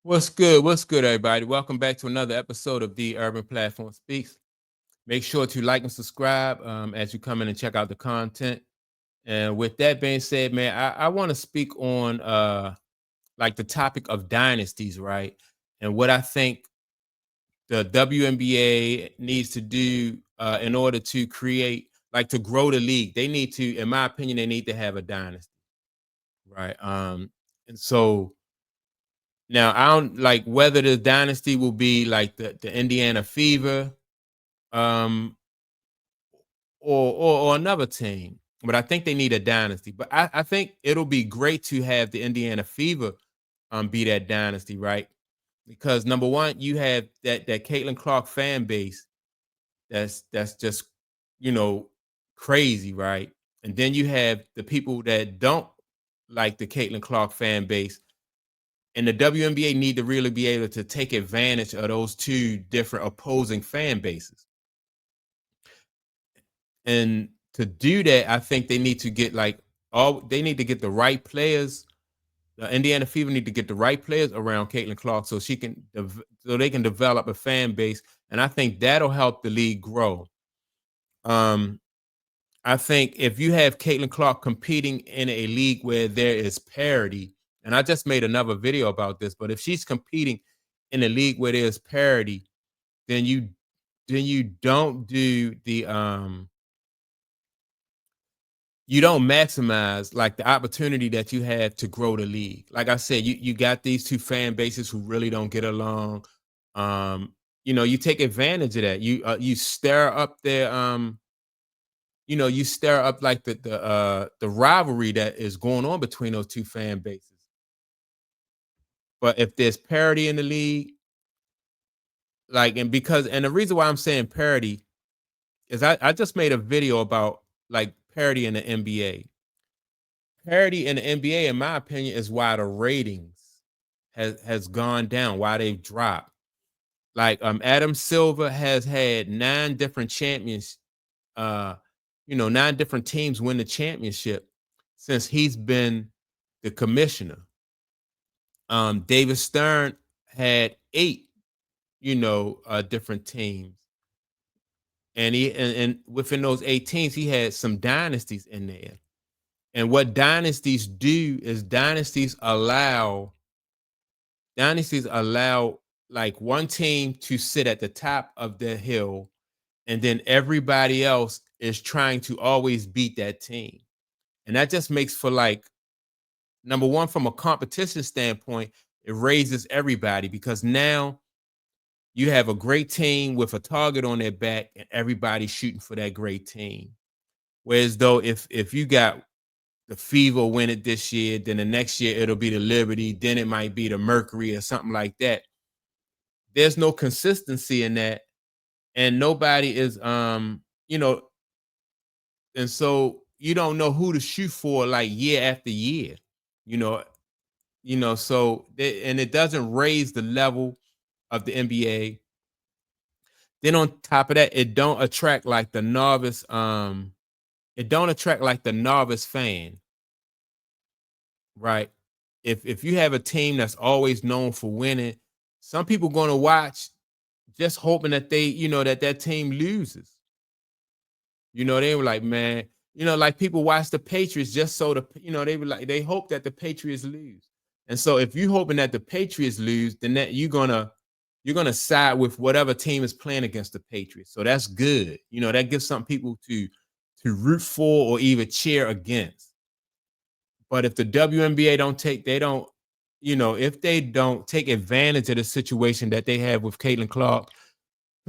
What's good? What's good, everybody? Welcome back to another episode of The Urban Platform Speaks. Make sure to like and subscribe as you come in and check out the content. And with that being said, man, I want to speak on like the topic of dynasties, right? And what I think the WNBA needs to do in order to create, like to grow the league. They need to, in my opinion, they need to have a dynasty, right? And so now I don't like whether the dynasty will be like the Indiana Fever, um, or another team. But I think they need a dynasty. But I think it'll be great to have the Indiana Fever be that dynasty, right? Because number one, you have that Caitlin Clark fan base that's just you know crazy, right? And then you have the people that don't like the Caitlin Clark fan base, and the WNBA need to really be able to take advantage of those two different opposing fan bases. And to do that, I think they need to get like all they need to get the right players. The Indiana Fever need to get the right players around Caitlin Clark so so they can develop a fan base, and I think that'll help the league grow. Um, I think if you have Caitlin Clark competing in a league where there is parity, and I just made another video about this, but if she's competing in a league where there's parity, then you don't do the you don't maximize like the opportunity that you have to grow the league. Like I said, you got these two fan bases who really don't get along. You take advantage of that. You stir up their you stir up like the rivalry that is going on between those two fan bases. But if there's parity in the league, like and the reason why I'm saying parity is I just made a video about like parity in the NBA. Parity in the NBA, in my opinion, is why the ratings has gone down, why they've dropped. Like Adam Silver has had nine different champions, 9 different teams win the championship since he's been the commissioner. David Stern had eight, different teams. And within those 8 teams, he had some dynasties in there. And what dynasties do is dynasties allow like one team to sit at the top of the hill, and then everybody else is trying to always beat that team. And that just makes for like number one, from a competition standpoint, it raises everybody because now you have a great team with a target on their back and everybody shooting for that great team. Whereas though if you got the Fever win it this year, then the next year it'll be the Liberty, then it might be the Mercury or something like that. There's no consistency in that, and nobody is and so you don't know who to shoot for like year after year, you know, and it doesn't raise the level of the NBA. Then on top of that, it don't attract like the novice fan, right? If you have a team that's always known for winning, some people going to watch just hoping that that team loses. They were like, man, like people watch the Patriots just so they were like they hope that the Patriots lose. And so if you hoping that the Patriots lose, then that you're gonna side with whatever team is playing against the Patriots. So that's good. That gives some people to root for or even cheer against. But if the WNBA if they don't take advantage of the situation that they have with Caitlin Clark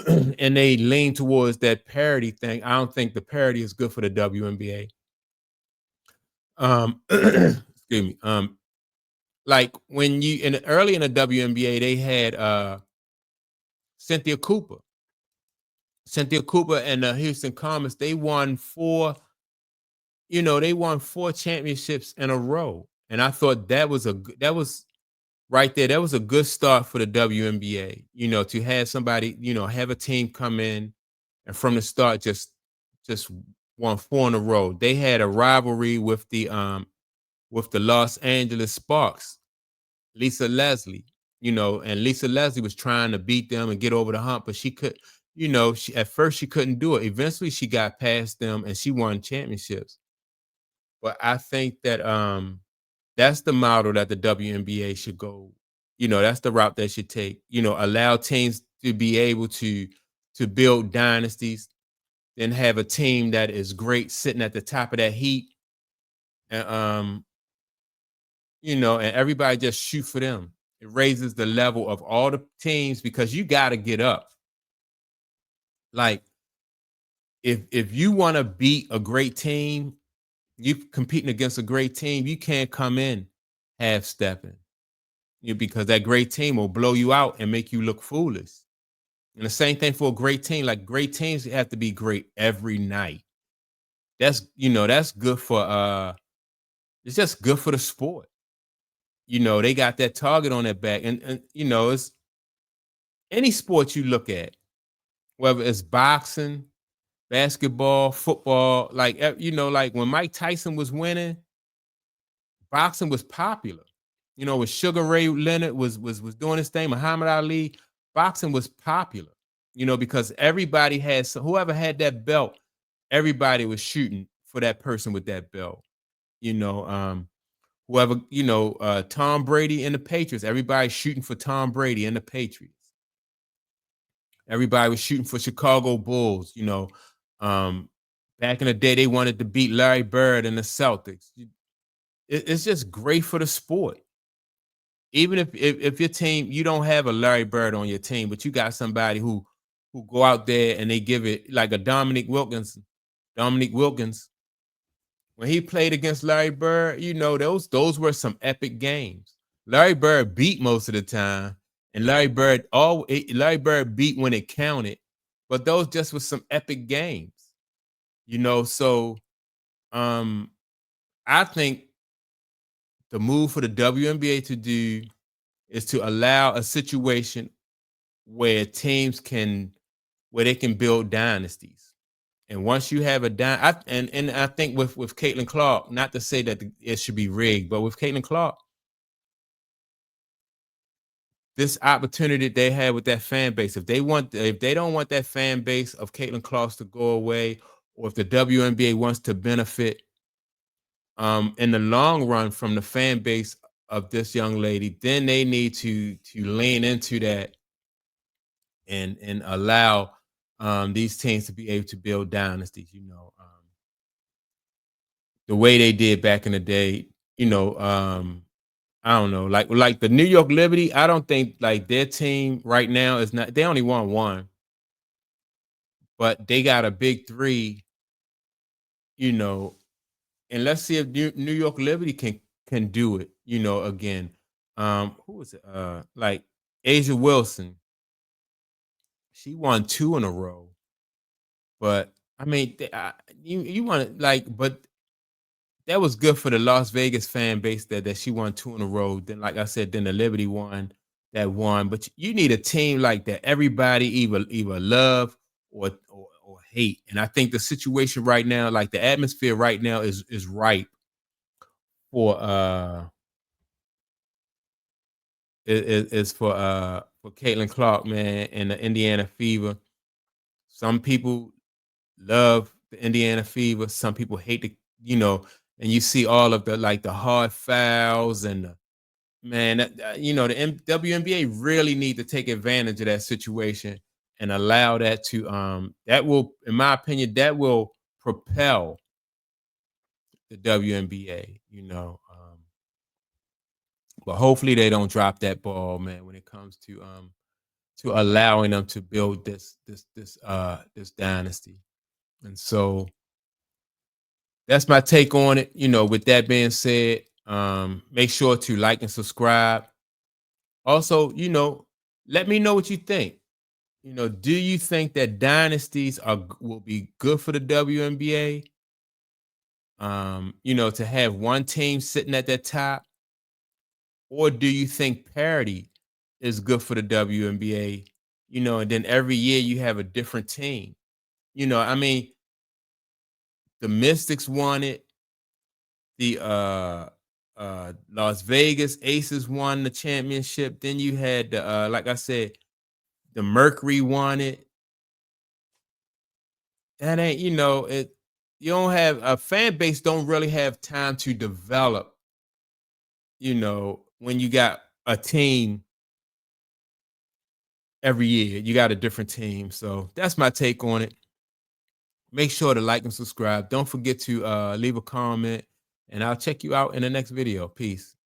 and they lean towards that parity thing, I don't think the parity is good for the WNBA. Excuse me. Like when early in the WNBA, they had Cynthia Cooper. Cynthia Cooper and the Houston Comets, they won 4 championships in a row. And I thought that was right there. That was a good start for the WNBA, to have somebody, have a team come in and from the start just won 4 in a row. They had a rivalry with the Los Angeles Sparks, Lisa Leslie. And Lisa Leslie was trying to beat them and get over the hump, but she could, at first she couldn't do it. Eventually she got past them and she won championships. But I think that that's the model that the WNBA should go. That's the route they should take. Allow teams to be able to build dynasties, then have a team that is great sitting at the top of that heap, and and everybody just shoot for them. It raises the level of all the teams because you got to get up. Like if you want to beat a great team, you competing against a great team, you can't come in half stepping. Because that great team will blow you out and make you look foolish. And the same thing for a great team. Like great teams have to be great every night. That's good for it's just good for the sport. They got that target on their back. And it's any sport you look at, whether it's boxing, basketball, football, like when Mike Tyson was winning, boxing was popular. With Sugar Ray Leonard was doing his thing, Muhammad Ali, boxing was popular. Because everybody had whoever had that belt, everybody was shooting for that person with that belt. You know, whoever, Tom Brady and the Patriots, everybody's shooting for Tom Brady and the Patriots. Everybody was shooting for Chicago Bulls. Back in the day, they wanted to beat Larry Bird and the Celtics. It's just great for the sport. Even if your team, you don't have a Larry Bird on your team, but you got somebody who go out there and they give it like a Dominique Wilkins. Dominique Wilkins, when he played against Larry Bird, those were some epic games. Larry Bird beat most of the time, and Larry Bird beat when it counted, but those just were some epic games. So I think the move for the WNBA to do is to allow a situation where teams where they can build dynasties. And once you have and I think with Caitlin Clark, not to say that it should be rigged, but with Caitlin Clark, this opportunity they had with that fan base, if they don't want that fan base of Caitlin Clark's to go away, or if the WNBA wants to benefit in the long run from the fan base of this young lady, then they need to lean into that and allow these teams to be able to build dynasties. The way they did back in the day. I don't know, like the New York Liberty. I don't think like their team right now is not. They only won one, but they got a big three. You know, and let's see if New York Liberty can do it. Again, who was it? Like Asia Wilson. She won two in a row, but I mean, you want to but that was good for the Las Vegas fan base that she won two in a row. Then, like I said, then the Liberty won that one. But you need a team like that. Everybody either love or hate. And I think the situation right now, like the atmosphere right now, is ripe for is for Caitlin Clark, man, and the Indiana Fever. Some people love the Indiana Fever. Some people hate and you see all of the hard fouls and man, the WNBA really need to take advantage of that situation and allow that to that will, in my opinion, that will propel the WNBA. But hopefully they don't drop that ball, man, when it comes to allowing them to build this dynasty. And so that's my take on it. With that being said, make sure to like and subscribe. Also, let me know what you think. Do you think that dynasties will be good for the WNBA? To have one team sitting at that top, or do you think parity is good for the WNBA? And then every year you have a different team. I mean, the Mystics won it. The Las Vegas Aces won the championship. Then you had the like I said, the Mercury won it. That ain't, it you don't have a fan base don't really have time to develop, when you got a team every year. You got a different team. So that's my take on it. Make sure to like and subscribe. Don't forget to leave a comment, and I'll check you out in the next video. Peace.